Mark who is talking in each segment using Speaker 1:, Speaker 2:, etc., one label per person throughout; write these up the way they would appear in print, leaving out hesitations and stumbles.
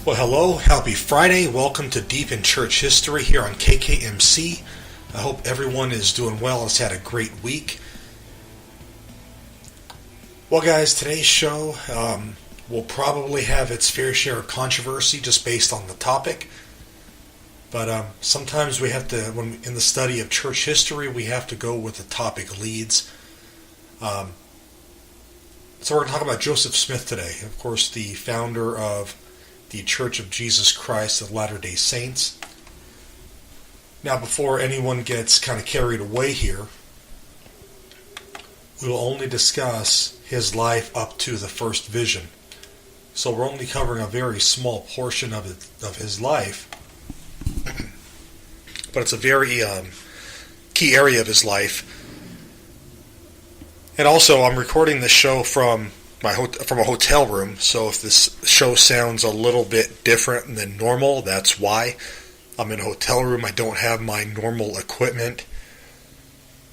Speaker 1: Well, hello, happy Friday. Welcome to Deep in Church History here on KKMC. I hope everyone is doing well, has had a great week. Well, guys, today's show will probably have its fair share of controversy just based on the topic. But sometimes we have to, when in the study of church history, we have to go with the topic leads. So we're going to talk about Joseph Smith today. Of course, the founder of the Church of Jesus Christ of Latter-day Saints. Now, before anyone gets kind of carried away here, we will only discuss his life up to the first vision. So we're only covering a very small portion of his life. But it's a very key area of his life. And also, I'm recording this show from a hotel room, so if this show sounds a little bit different than normal, that's why. I'm in a hotel room. I don't have my normal equipment.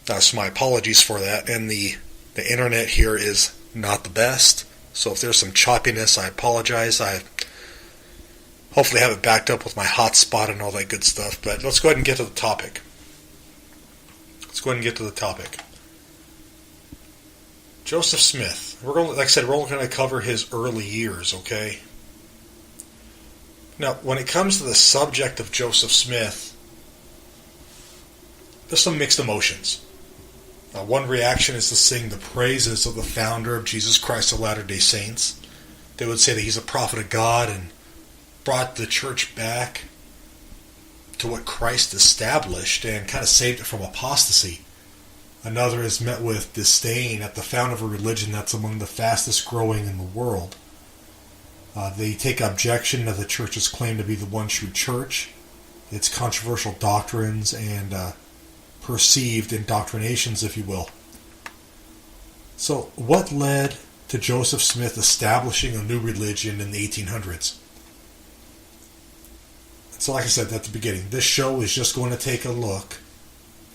Speaker 1: So my apologies for that. And the internet here is not the best. So if there's some choppiness, I apologize. I hopefully have it backed up with my hotspot and all that good stuff. But let's go ahead and get to the topic. Joseph Smith. We're only going to cover his early years, okay? Now, when it comes to the subject of Joseph Smith, there's some mixed emotions. One reaction is to sing the praises of the founder of Jesus Christ of Latter-day Saints. They would say that he's a prophet of God and brought the church back to what Christ established and kind of saved it from apostasy. Another is met with disdain at the founder of a religion that's among the fastest growing in the world. They take objection to the church's claim to be the one true church, its controversial doctrines, and perceived indoctrinations, if you will. So, what led to Joseph Smith establishing a new religion in the 1800s? So, like I said at the beginning, this show is just going to take a look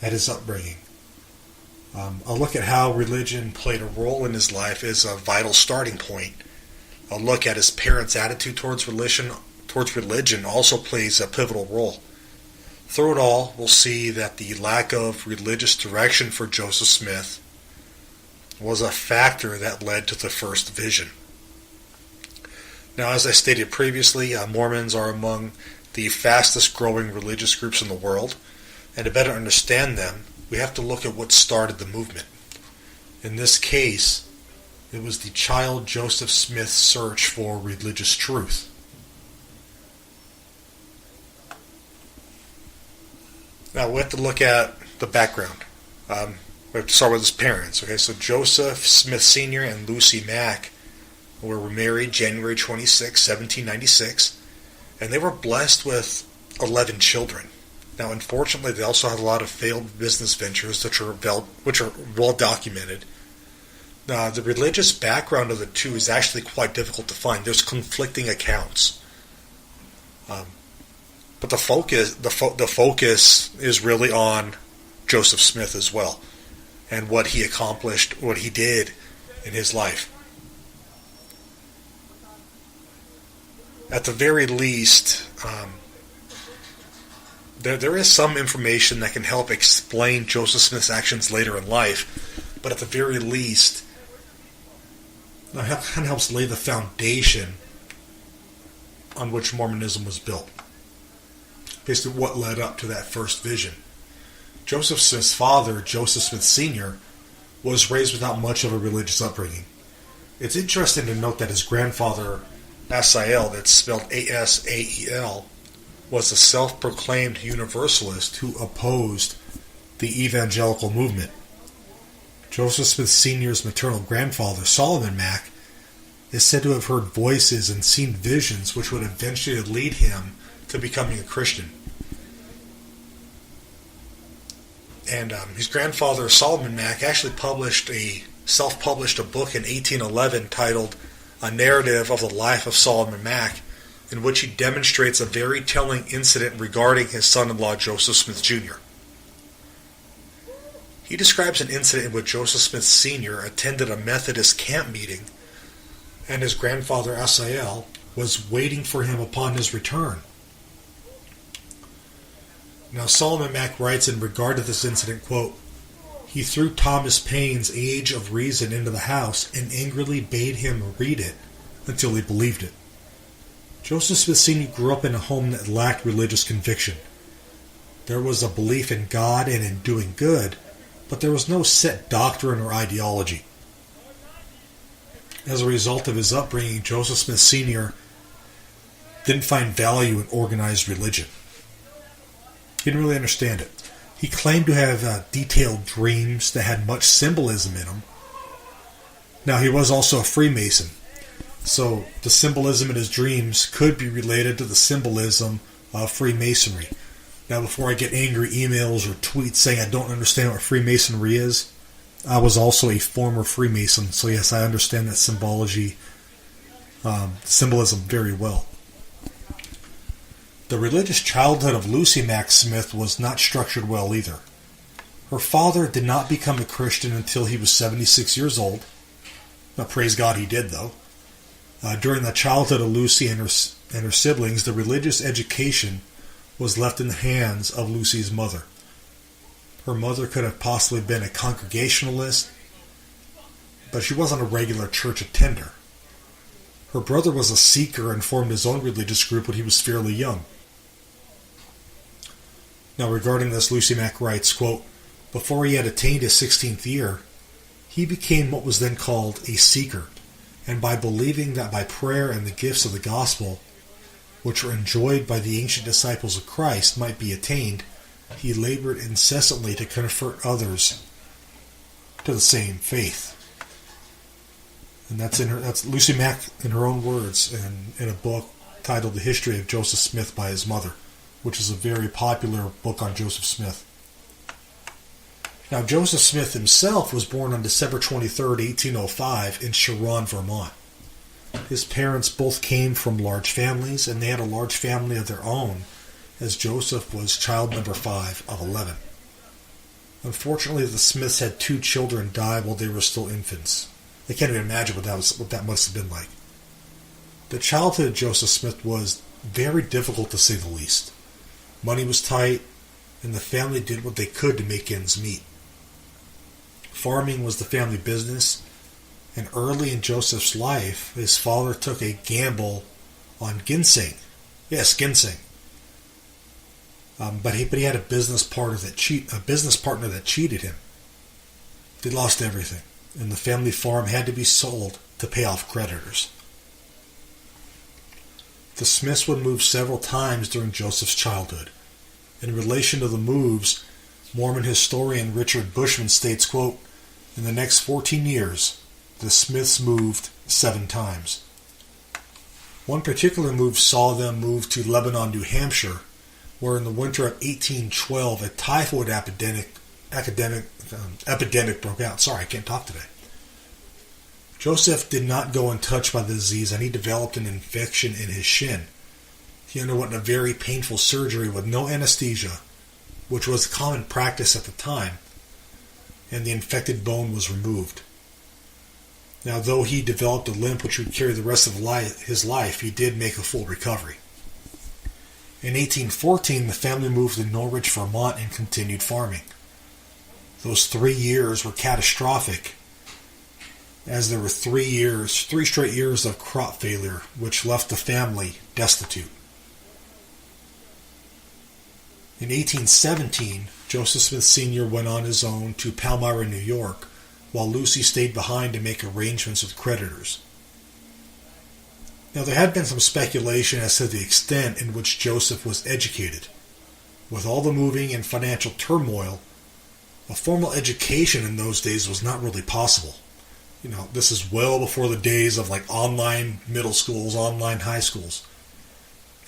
Speaker 1: at his upbringing. A look at how religion played a role in his life is a vital starting point. A look at his parents' attitude towards religion also plays a pivotal role. Through it all, we'll see that the lack of religious direction for Joseph Smith was a factor that led to the first vision. Now, as I stated previously, Mormons are among the fastest growing religious groups in the world, and to better understand them, we have to look at what started the movement. In this case, it was the child Joseph Smith's search for religious truth. Now, we have to look at the background. We have to start with his parents. Okay, so Joseph Smith Sr. and Lucy Mack were married January 26, 1796, and they were blessed with 11 children. Now, unfortunately, they also had a lot of failed business ventures which are well documented. Now, the religious background of the two is actually quite difficult to find. There's conflicting accounts, but the focus is really on Joseph Smith as well, and what he accomplished, what he did in his life. At the very least, There is some information that can help explain Joseph Smith's actions later in life, but at the very least, it kind of helps lay the foundation on which Mormonism was built. Basically, what led up to that first vision. Joseph Smith's father, Joseph Smith Sr., was raised without much of a religious upbringing. It's interesting to note that his grandfather, Asael, that's spelled A-S-A-E-L, was a self-proclaimed universalist who opposed the evangelical movement. Joseph Smith Sr.'s maternal grandfather, Solomon Mack, is said to have heard voices and seen visions which would eventually lead him to becoming a Christian. And his grandfather, Solomon Mack, actually self-published a book in 1811 titled A Narrative of the Life of Solomon Mack, in which he demonstrates a very telling incident regarding his son-in-law Joseph Smith Jr. He describes an incident in which Joseph Smith Sr. attended a Methodist camp meeting, and his grandfather Asael was waiting for him upon his return. Now Solomon Mack writes in regard to this incident, quote, "He threw Thomas Paine's Age of Reason into the house and angrily bade him read it until he believed it." Joseph Smith Sr. grew up in a home that lacked religious conviction. There was a belief in God and in doing good, but there was no set doctrine or ideology. As a result of his upbringing, Joseph Smith Sr. didn't find value in organized religion. He didn't really understand it. He claimed to have detailed dreams that had much symbolism in them. Now, he was also a Freemason, so the symbolism in his dreams could be related to the symbolism of Freemasonry. Now, before I get angry emails or tweets saying I don't understand what Freemasonry is, I was also a former Freemason, so yes, I understand that symbolism very well. The religious childhood of Lucy Mack Smith was not structured well either. Her father did not become a Christian until he was 76 years old. Now, praise God he did, though. During the childhood of Lucy and her siblings, the religious education was left in the hands of Lucy's mother. Her mother could have possibly been a Congregationalist, but she wasn't a regular church attender. Her brother was a seeker and formed his own religious group when he was fairly young. Now, regarding this, Lucy Mack writes, quote, "Before he had attained his 16th year, he became what was then called a seeker, and by believing that by prayer and the gifts of the gospel, which were enjoyed by the ancient disciples of Christ, might be attained, he labored incessantly to convert others to the same faith." And that's Lucy Mack in her own words in a book titled The History of Joseph Smith by His Mother, which is a very popular book on Joseph Smith. Now, Joseph Smith himself was born on December 23rd, 1805 in Sharon, Vermont. His parents both came from large families, and they had a large family of their own, as Joseph was child number 5 of 11. Unfortunately, the Smiths had 2 children die while they were still infants. I can't even imagine what that must have been like. The childhood of Joseph Smith was very difficult, to say the least. Money was tight, and the family did what they could to make ends meet. Farming was the family business, and early in Joseph's life, his father took a gamble on ginseng. Yes, ginseng. But he had a business partner that cheated him. They lost everything, and the family farm had to be sold to pay off creditors. The Smiths would move several times during Joseph's childhood. In relation to the moves, Mormon historian Richard Bushman states, quote, "In the next 14 years, the Smiths moved 7 times. One particular move saw them move to Lebanon, New Hampshire, where in the winter of 1812 a typhoid epidemic broke out. Sorry, I can't talk today. Joseph did not go untouched by the disease, and he developed an infection in his shin. He underwent a very painful surgery with no anesthesia, which was common practice at the time, and the infected bone was removed. Now, though he developed a limp which would carry the rest of his life, he did make a full recovery. In 1814, the family moved to Norwich, Vermont, and continued farming. Those 3 years were catastrophic, as there were 3 straight years of crop failure, which left the family destitute. In 1817, Joseph Smith Sr. went on his own to Palmyra, New York, while Lucy stayed behind to make arrangements with creditors. Now, there had been some speculation as to the extent in which Joseph was educated. With all the moving and financial turmoil, a formal education in those days was not really possible. This is well before the days of online middle schools, online high schools.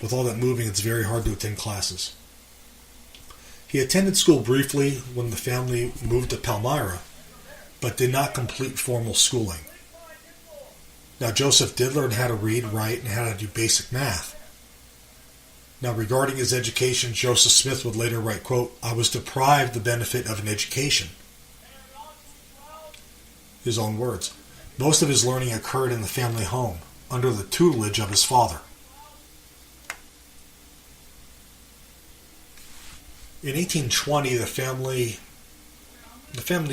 Speaker 1: With all that moving, it's very hard to attend classes. He attended school briefly when the family moved to Palmyra, but did not complete formal schooling. Now, Joseph did learn how to read, write, and how to do basic math. Now, regarding his education, Joseph Smith would later write, quote, "I was deprived the benefit of an education." His own words. Most of his learning occurred in the family home. under the tutelage of his father. In 1820, the family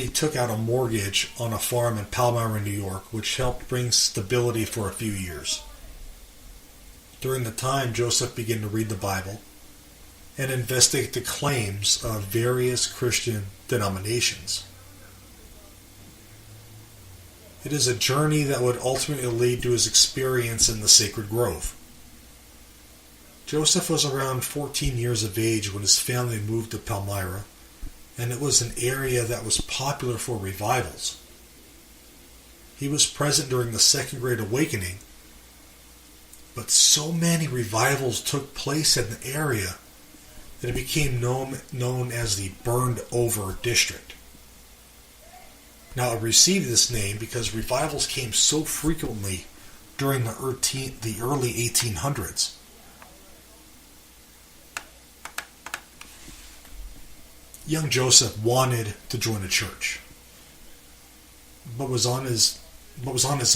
Speaker 1: took out a mortgage on a farm in Palmyra, New York, which helped bring stability for a few years. During the time, Joseph began to read the Bible and investigate the claims of various Christian denominations. It is a journey that would ultimately lead to his experience in the sacred grove. Joseph was around 14 years of age when his family moved to Palmyra, and it was an area that was popular for revivals. He was present during the Second Great Awakening, but so many revivals took place in the area that it became known as the Burned Over District. Now, it received this name because revivals came so frequently during the early 1800s. Young Joseph wanted to join a church, but was on his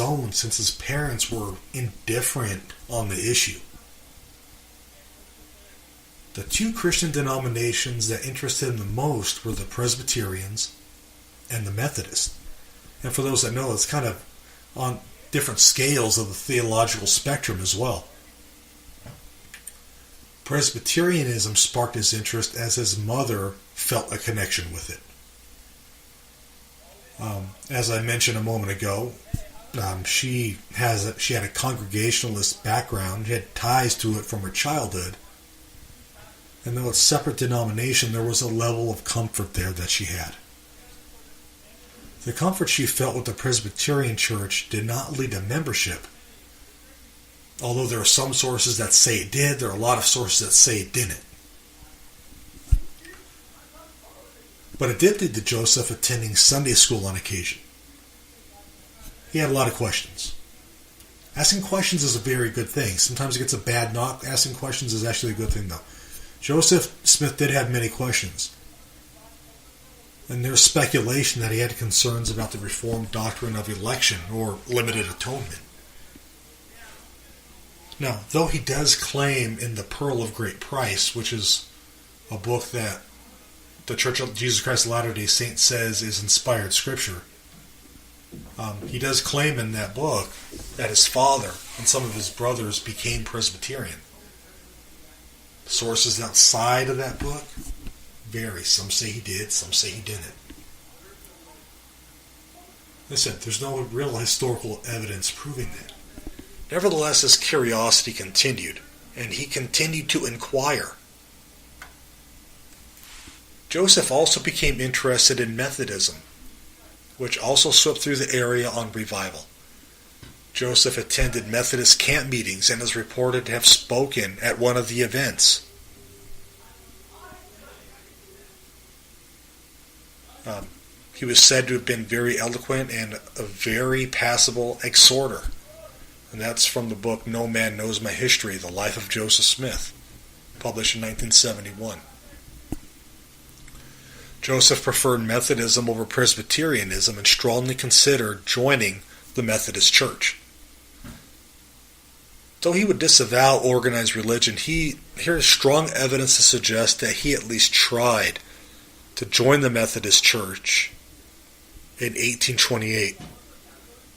Speaker 1: own since his parents were indifferent on the issue. The two Christian denominations that interested him the most were the Presbyterians and the Methodists. And for those that know, it's kind of on different scales of the theological spectrum as well. Presbyterianism sparked his interest as his mother felt a connection with it. As I mentioned a moment ago, she had a Congregationalist background. She had ties to it from her childhood. And though it's a separate denomination, there was a level of comfort there that she had. The comfort she felt with the Presbyterian Church did not lead to membership. Although there are some sources that say it did, there are a lot of sources that say it didn't. But it did lead to Joseph attending Sunday school on occasion. He had a lot of questions. Asking questions is a very good thing. Sometimes it gets a bad knock. Asking questions is actually a good thing, though. Joseph Smith did have many questions. And there's speculation that he had concerns about the Reformed doctrine of election or limited atonement. Now, though he does claim in The Pearl of Great Price, which is a book that the Church of Jesus Christ of Latter-day Saints says is inspired scripture, he does claim in that book that his father and some of his brothers became Presbyterian. Sources outside of that book vary. Some say he did, some say he didn't. Listen, there's no real historical evidence proving that. Nevertheless, his curiosity continued, and he continued to inquire. Joseph also became interested in Methodism, which also swept through the area on revival. Joseph attended Methodist camp meetings and is reported to have spoken at one of the events. He was said to have been very eloquent and a very passable exhorter. And that's from the book No Man Knows My History, The Life of Joseph Smith, published in 1971. Joseph preferred Methodism over Presbyterianism and strongly considered joining the Methodist Church. Though he would disavow organized religion, here is strong evidence to suggest that he at least tried to join the Methodist Church in 1828,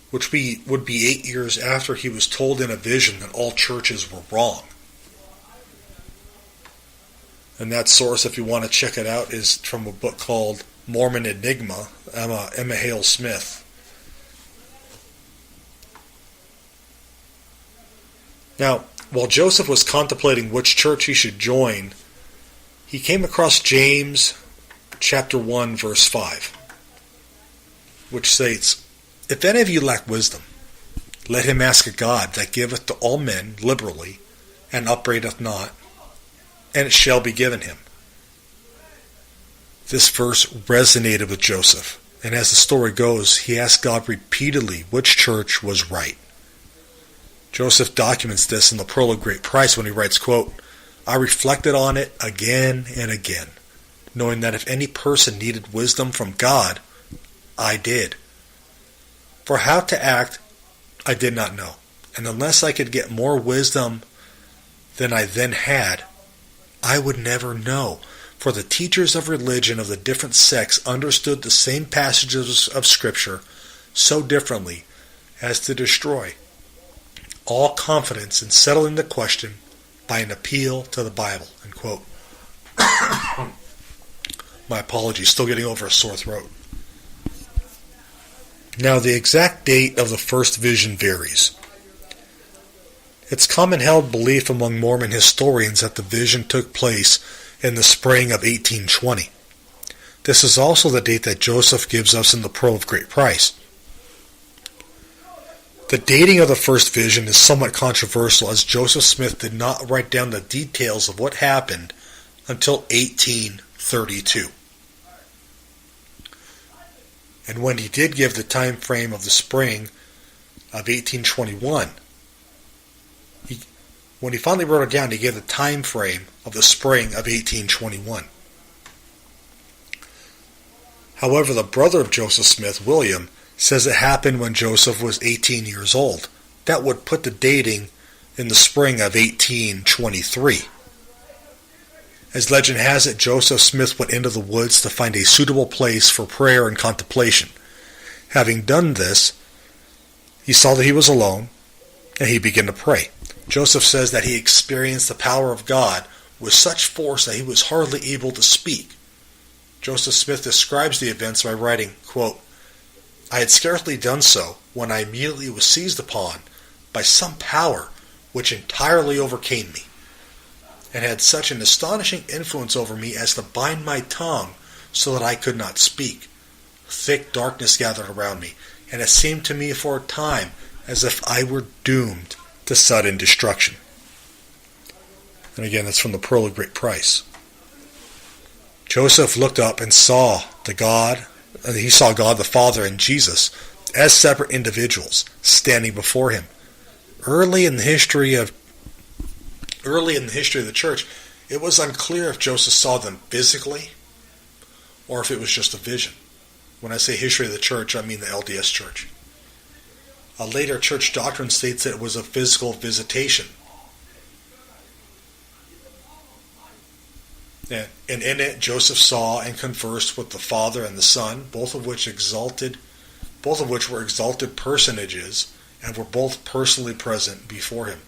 Speaker 1: which would be 8 years after he was told in a vision that all churches were wrong. And that source, if you want to check it out, is from a book called Mormon Enigma, Emma Hale Smith. Now, while Joseph was contemplating which church he should join, he came across James chapter 1, verse 5, which states, "If any of you lack wisdom, let him ask of God that giveth to all men liberally, and upbraideth not, and it shall be given him." This verse resonated with Joseph, and as the story goes, he asked God repeatedly which church was right. Joseph documents this in The Pearl of Great Price when he writes, quote, "I reflected on it again and again, knowing that if any person needed wisdom from God, I did. For how to act I did not know, and unless I could get more wisdom than I then had, I would never know. For the teachers of religion of the different sects understood the same passages of Scripture so differently as to destroy all confidence in settling the question by an appeal to the Bible. End quote. My apologies, still getting over a sore throat. Now, the exact date of the first vision varies. It's common held belief among Mormon historians that the vision took place in the spring of 1820. This is also the date that Joseph gives us in the Pearl of Great Price. The dating of the first vision is somewhat controversial, as Joseph Smith did not write down the details of what happened until 1832. And when he did give the time frame of the spring of 1821, when he finally wrote it down, he gave the time frame of the spring of 1821. However, the brother of Joseph Smith, William, says it happened when Joseph was 18 years old. That would put the dating in the spring of 1823. As legend has it, Joseph Smith went into the woods to find a suitable place for prayer and contemplation. Having done this, he saw that he was alone, and he began to pray. Joseph says that he experienced the power of God with such force that he was hardly able to speak. Joseph Smith describes the events by writing, quote, "I had scarcely done so when I immediately was seized upon by some power which entirely overcame me, and had such an astonishing influence over me as to bind my tongue so that I could not speak. Thick darkness gathered around me, and it seemed to me for a time as if I were doomed to sudden destruction." And again, that's from the Pearl of Great Price. Joseph looked up and saw God the Father and Jesus as separate individuals standing before him. Early in the history of the church, it was unclear if Joseph saw them physically or if it was just a vision. When I say history of the church, I mean the LDS Church. A later church doctrine states that it was a physical visitation. And in it, Joseph saw and conversed with the Father and the Son, both of which were exalted personages and were both personally present before him.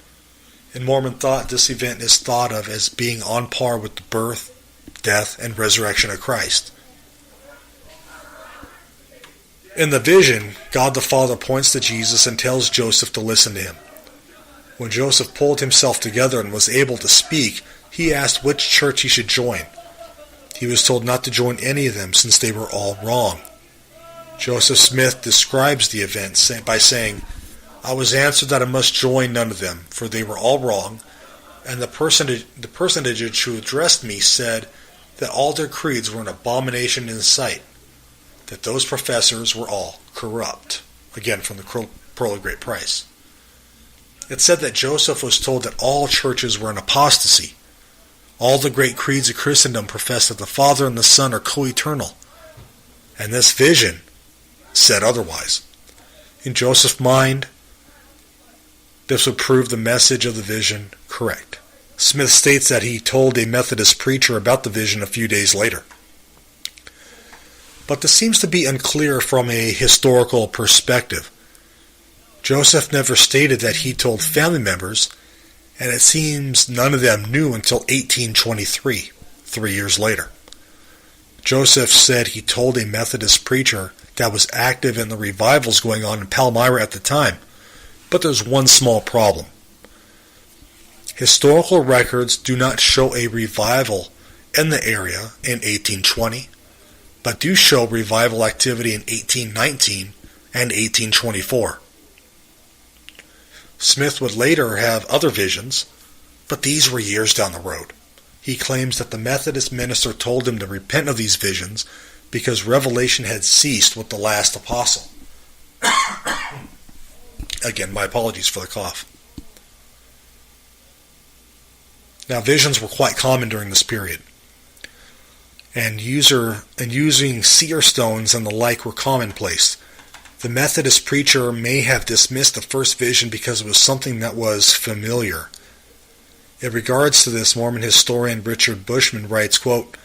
Speaker 1: In Mormon thought, this event is thought of as being on par with the birth, death, and resurrection of Christ. In the vision, God the Father points to Jesus and tells Joseph to listen to him. When Joseph pulled himself together and was able to speak, he asked which church he should join. He was told not to join any of them since they were all wrong. Joseph Smith describes the event by saying, "I was answered that I must join none of them, for they were all wrong, and the personage who addressed me said that all their creeds were an abomination in his sight, that those professors were all corrupt." Again, from the Pearl of Great Price. It said that Joseph was told that all churches were in apostasy. All the great creeds of Christendom profess that the Father and the Son are co-eternal, and this vision said otherwise. In Joseph's mind, this would prove the message of the vision correct. Smith states that he told a Methodist preacher about the vision a few days later. But this seems to be unclear from a historical perspective. Joseph never stated that he told family members, and it seems none of them knew until 1823, 3 years later. Joseph said he told a Methodist preacher that was active in the revivals going on in Palmyra at the time, but there's one small problem. Historical records do not show a revival in the area in 1820, but do show revival activity in 1819 and 1824. Smith would later have other visions, but these were years down the road. He claims that the Methodist minister told him to repent of these visions because revelation had ceased with the last apostle. Again, my apologies for the cough. Now, visions were quite common during this period, and using seer stones and the like were commonplace. The Methodist preacher may have dismissed the first vision because it was something that was familiar. In regards to this, Mormon historian Richard Bushman writes, quote,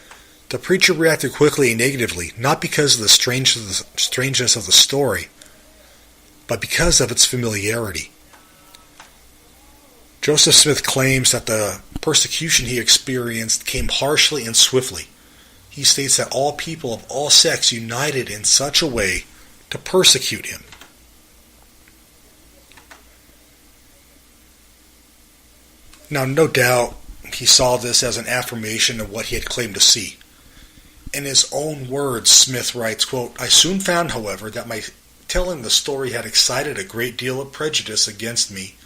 Speaker 1: "The preacher reacted quickly and negatively, not because of the strangeness of the story, but because of its familiarity." Joseph Smith claims that the persecution he experienced came harshly and swiftly. He states that all people of all sects united in such a way to persecute him. Now, no doubt, he saw this as an affirmation of what he had claimed to see. In his own words, Smith writes, quote, "I soon found, however, that my telling the story had excited a great deal of prejudice against me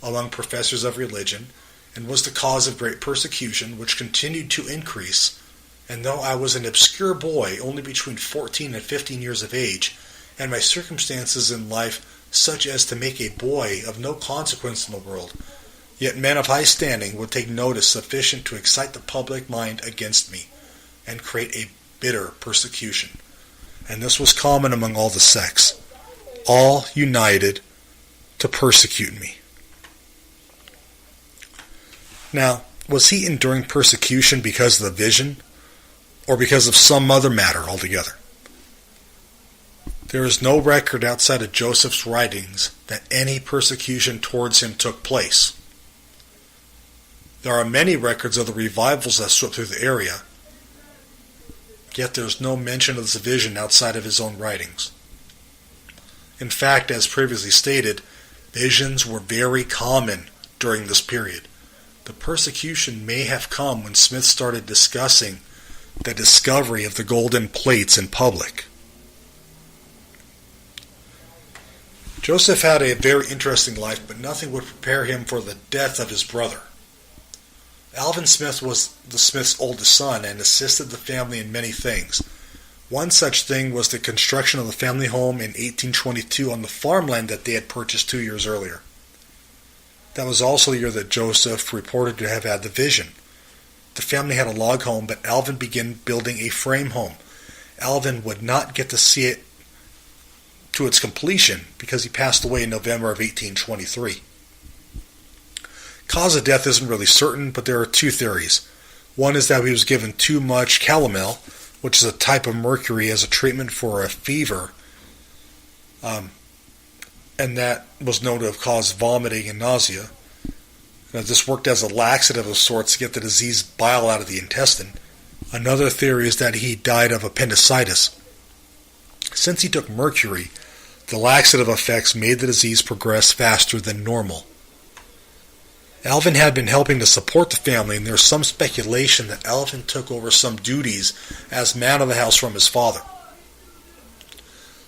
Speaker 1: among professors of religion, and was the cause of great persecution, which continued to increase, and though I was an obscure boy, only between 14 and 15 years of age, and my circumstances in life such as to make a boy of no consequence in the world, yet men of high standing would take notice sufficient to excite the public mind against me, and create a bitter persecution. And this was common among all the sects. All united to persecute me." Now, was he enduring persecution because of the vision, or because of some other matter altogether? There is no record outside of Joseph's writings that any persecution towards him took place. There are many records of the revivals that swept through the area, yet there is no mention of this vision outside of his own writings. In fact, as previously stated, visions were very common during this period. The persecution may have come when Smith started discussing the discovery of the golden plates in public. Joseph had a very interesting life, but nothing would prepare him for the death of his brother. Alvin Smith was the Smiths' oldest son and assisted the family in many things. One such thing was the construction of the family home in 1822 on the farmland that they had purchased 2 years earlier. That was also the year that Joseph reported to have had the vision. The family had a log home, but Alvin began building a frame home. Alvin would not get to see it to its completion because he passed away in November of 1823. Cause of death isn't really certain, but there are two theories. One is that he was given too much calomel, which is a type of mercury, as a treatment for a fever, and that was known to have caused vomiting and nausea. Now, this worked as a laxative of sorts to get the diseased bile out of the intestine. Another theory is that he died of appendicitis. Since he took mercury, the laxative effects made the disease progress faster than normal. Alvin had been helping to support the family, and there is some speculation that Alvin took over some duties as man of the house from his father.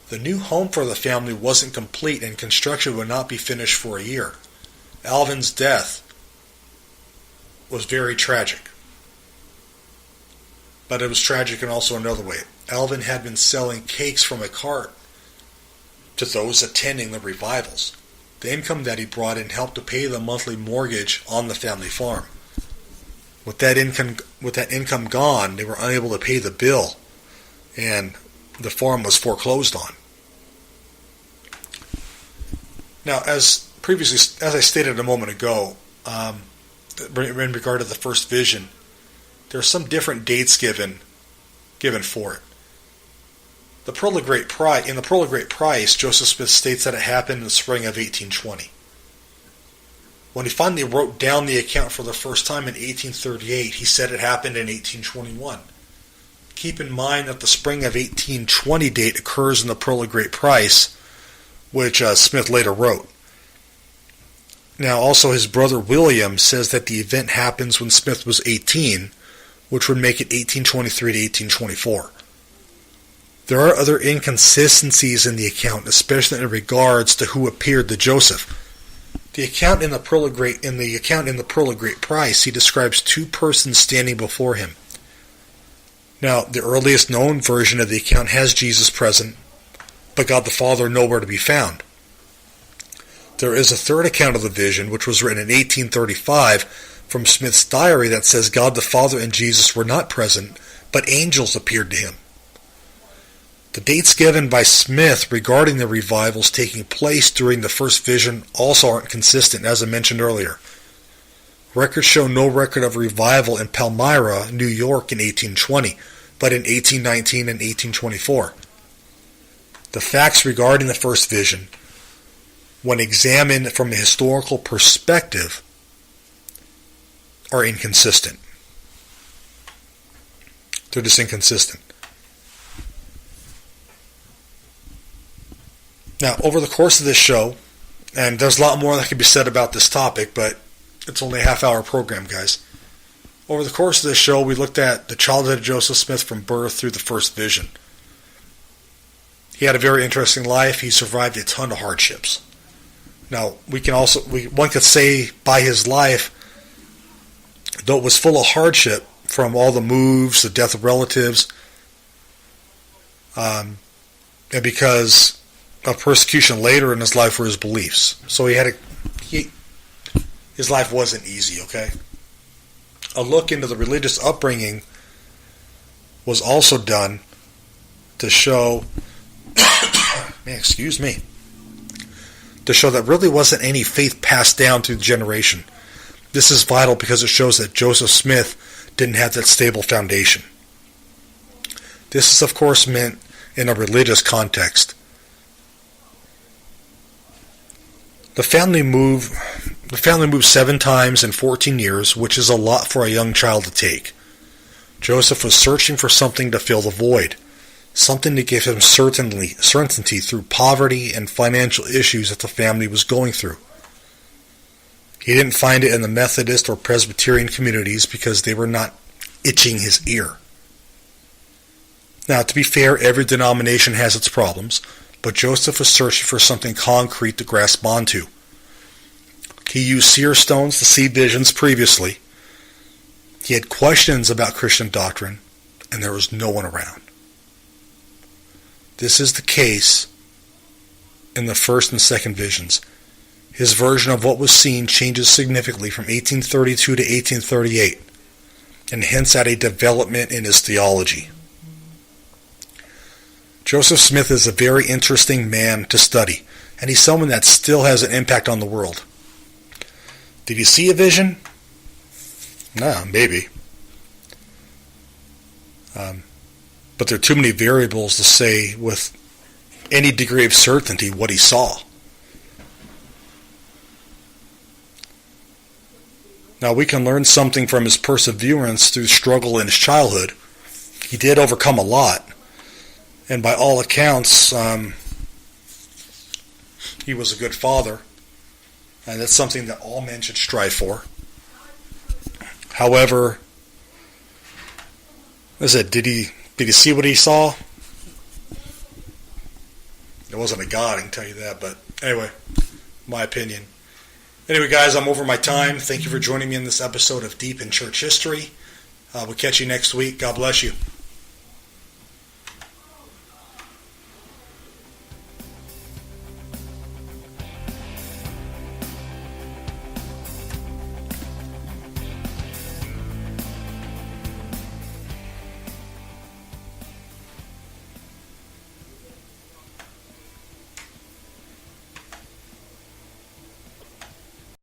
Speaker 1: The new home for the family wasn't complete, and construction would not be finished for a year. Alvin's death was very tragic. But it was tragic in also another way. Alvin had been selling cakes from a cart to those attending the revivals. The income that he brought in helped to pay the monthly mortgage on the family farm. With that income gone, they were unable to pay the bill, and the farm was foreclosed on. Now, as I stated a moment ago, in regard to the first vision, there are some different dates given for it. In the Pearl of Great Price, Joseph Smith states that it happened in the spring of 1820. When he finally wrote down the account for the first time in 1838, he said it happened in 1821. Keep in mind that the spring of 1820 date occurs in the Pearl of Great Price, which Smith later wrote. Now, also his brother William says that the event happens when Smith was 18, which would make it 1823 to 1824. There are other inconsistencies in the account, especially in regards to who appeared to Joseph. The account in the Pearl of Great Price, he describes two persons standing before him. Now, the earliest known version of the account has Jesus present, but God the Father nowhere to be found. There is a third account of the vision, which was written in 1835 from Smith's diary, that says God the Father and Jesus were not present, but angels appeared to him. The dates given by Smith regarding the revivals taking place during the first vision also aren't consistent, as I mentioned earlier. Records show no record of revival in Palmyra, New York in 1820, but in 1819 and 1824. The facts regarding the first vision, when examined from a historical perspective, are inconsistent. They're just inconsistent. Now, over the course of this show, and there's a lot more that could be said about this topic, but it's only a half-hour program, guys. Over the course of this show, we looked at the childhood of Joseph Smith from birth through the first vision. He had a very interesting life. He survived a ton of hardships. Now, one could say by his life, though it was full of hardship from all the moves, the death of relatives, and because of persecution later in his life were his beliefs. So his life wasn't easy, okay? A look into the religious upbringing was also done to show, to show that really wasn't any faith passed down through the generation. This is vital because it shows that Joseph Smith didn't have that stable foundation. This is, of course, meant in a religious context. The family moved 7 times in 14 years, which is a lot for a young child to take. Joseph was searching for something to fill the void, something to give him certainty through poverty and financial issues that the family was going through. He didn't find it in the Methodist or Presbyterian communities because they were not itching his ear. Now, to be fair, every denomination has its problems, but Joseph was searching for something concrete to grasp onto. He used seer stones to see visions previously. He had questions about Christian doctrine, and there was no one around. This is the case in the first and second visions. His version of what was seen changes significantly from 1832 to 1838, and hints at a development in his theology. Joseph Smith is a very interesting man to study, and he's someone that still has an impact on the world. Did he see a vision? No, maybe. But there are too many variables to say with any degree of certainty what he saw. Now, we can learn something from his perseverance through struggle in his childhood. He did overcome a lot. And by all accounts, he was a good father. And that's something that all men should strive for. However, did he see what he saw? It wasn't a God, I can tell you that. But anyway, my opinion. Anyway, guys, I'm over my time. Thank you for joining me in this episode of Deep in Church History. We'll catch you next week. God bless you.